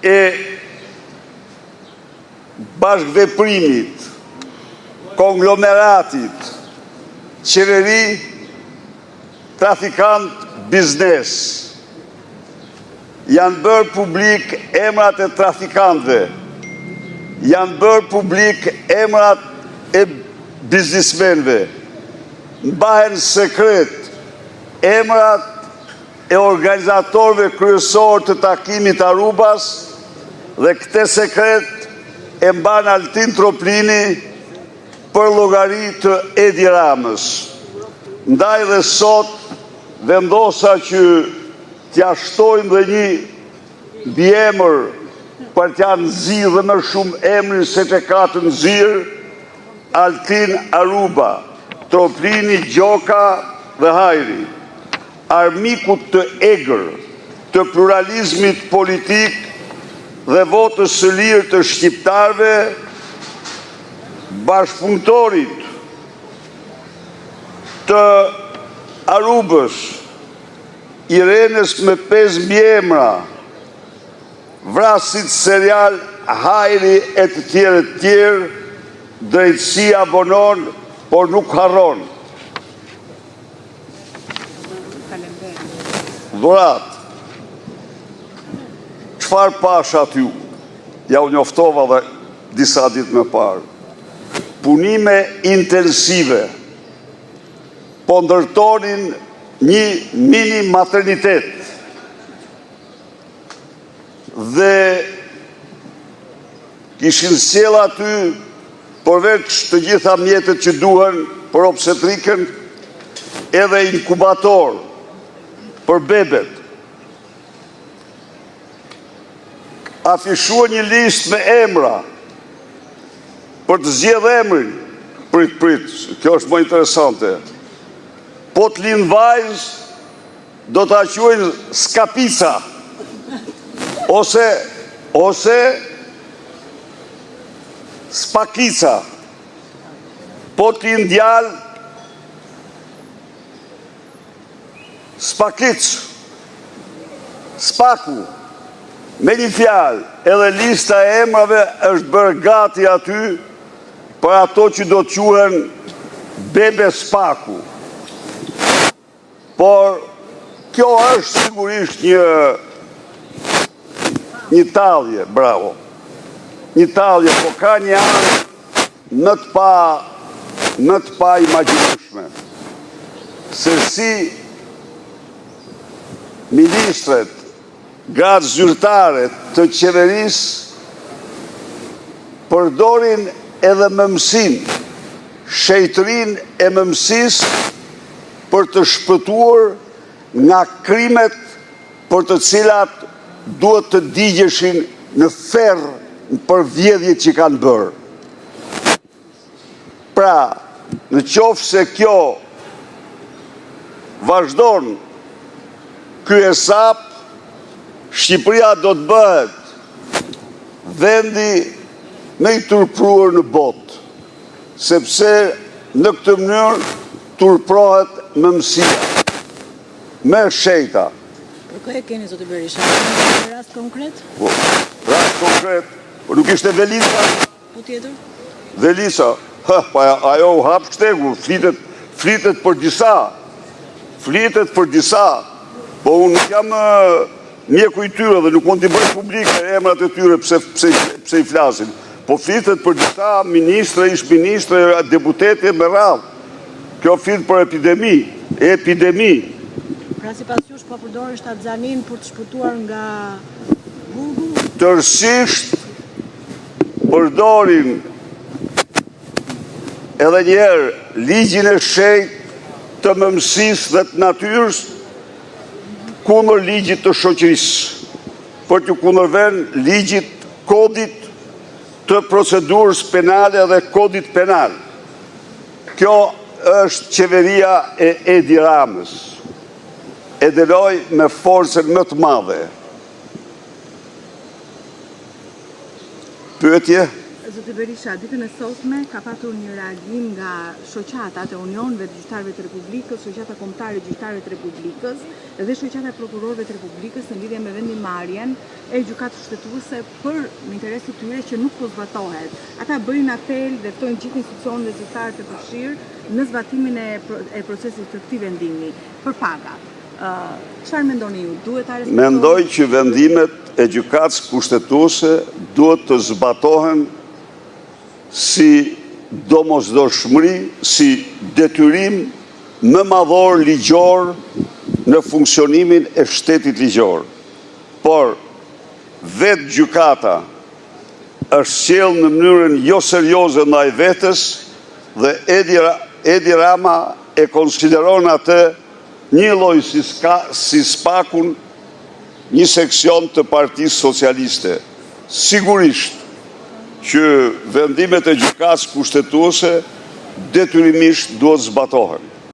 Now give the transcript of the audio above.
e bashkëveprimit, konglomeratit, qeveri, trafikant, biznes. Janë bërë publik emrat e trafikantëve, janë bërë publik emrat e biznismenve, mbahen sekret emrat e organizatorëve kryesor të takimit Arubas dhe këte sekret e mban Altin Troplini për llogari të Edi Ramës. Ndaj dhe sot vendosa që t'ja shtojmë dhe një biemër për t'ja nëzirë dhe më shumë emrin se që ka të nëzirë Altin Aruba, Troplini, Gjoka dhe Hajri, armikut të egër të pluralizmit politik dhe votës së lirë të shqiptarve, bashkëpunëtorit të Arubës, Irenës me 5 mbiemra, vrasit serial Hajri e të tjerë, drejtësia abonon, por nuk harron. Dhurat, qëfar pash aty? Ja u njoftova dhe disa ditë më parë. Punime intensive, po ndërtonin një mini maternitet dhe kishin sjell aty përveç të gjitha mjetet që duhen për obstetrikën edhe inkubator për bebet. Afishua një listë me emra për të zgjedhë emrin. Prit, kjo është më interesante. Po të linë vajzë, do të quajnë Skapica, ose Spakica. Po të linë djalë, Spakic, Spaku, me një fjalë, edhe lista e emrave është bërë gati aty për ato që do të quhen bebe Spaku. Por kjo është sigurisht një talje, bravo. Një talje, po ka një anë në të pa imagjinueshme. Se si ministret, gratë zyrtare të qeverisë përdorin edhe mëmësinë, shejtërinë e mëmësisë për të shpëtuar nga krimet për të cilat duhet të digjeshin në ferr për vjedhjet që kanë bërë. Pra, në qoftë se kjo vazhdon ky hesap, Shqipëria do të bëhet vendi më i turpruar në botë, sepse në këtë mënyrë turprohet mëmësia, me shejta. Për kë e keni, zotë Berisha? Në rast konkret? Po, rast konkret, po nuk ishte Velisa? Po tjetër? Velisa, ajo u hap shtegu, flitet për disa, po unë nuk jam mjeku i tyre dhe nuk mund t'i bëj publike emrat e tyre pse i flasin, po flitet për disa ministre, ish-ministre, deputete me radhë. Kjo flitet për epidemi. Pra si pas jush po përdorin shtatzanin për të shpëtuar nga burgu? Tërësisht përdorin edhe njerë ligjin e shenjtë të mëmësisë dhe të natyrës kundër ligjit të shoqërisë, për të kundërvën ligjit, kodit të procedurës penale dhe kodit penal. Kjo është qeveria e Edi Ramës. E deloj me forcën më të madhe. Pyetje? Zoti Berisha, ditën e sotme ka patur një reagim nga shoqatat e unionëve të gjyqtarëve të Republikës, shoqata kombëtare e gjyqtarëve të Republikës dhe shoqata e prokurorëve të Republikës në lidhje me vendimarrjen e gjykatës shtetuese për në interes të tyre që nuk po zbatohet. Ata bëjnë apel dhe ftojnë gjithë institucionet dhe zyrtarët e përfshirë në zbatimin e procesit të këtij vendimi për pagat. Çfarë mendoni ju? Duhet ta respektojmë? Mendoj që vendimet e gjykatës kushtetuese duhet të zbatohen si domosdoshmëri, si detyrim më madhor ligjor në funksionimin e shtetit ligjor. Por vetë gjykata është sjellë në mënyrën jo serioze ndaj vetes dhe Edi Rama e konsideron atë një lloj si spakun një seksion të Partisë Socialiste. Sigurisht që vendimet e gjykatës kushtetuese detyrimisht duhet zbatohen.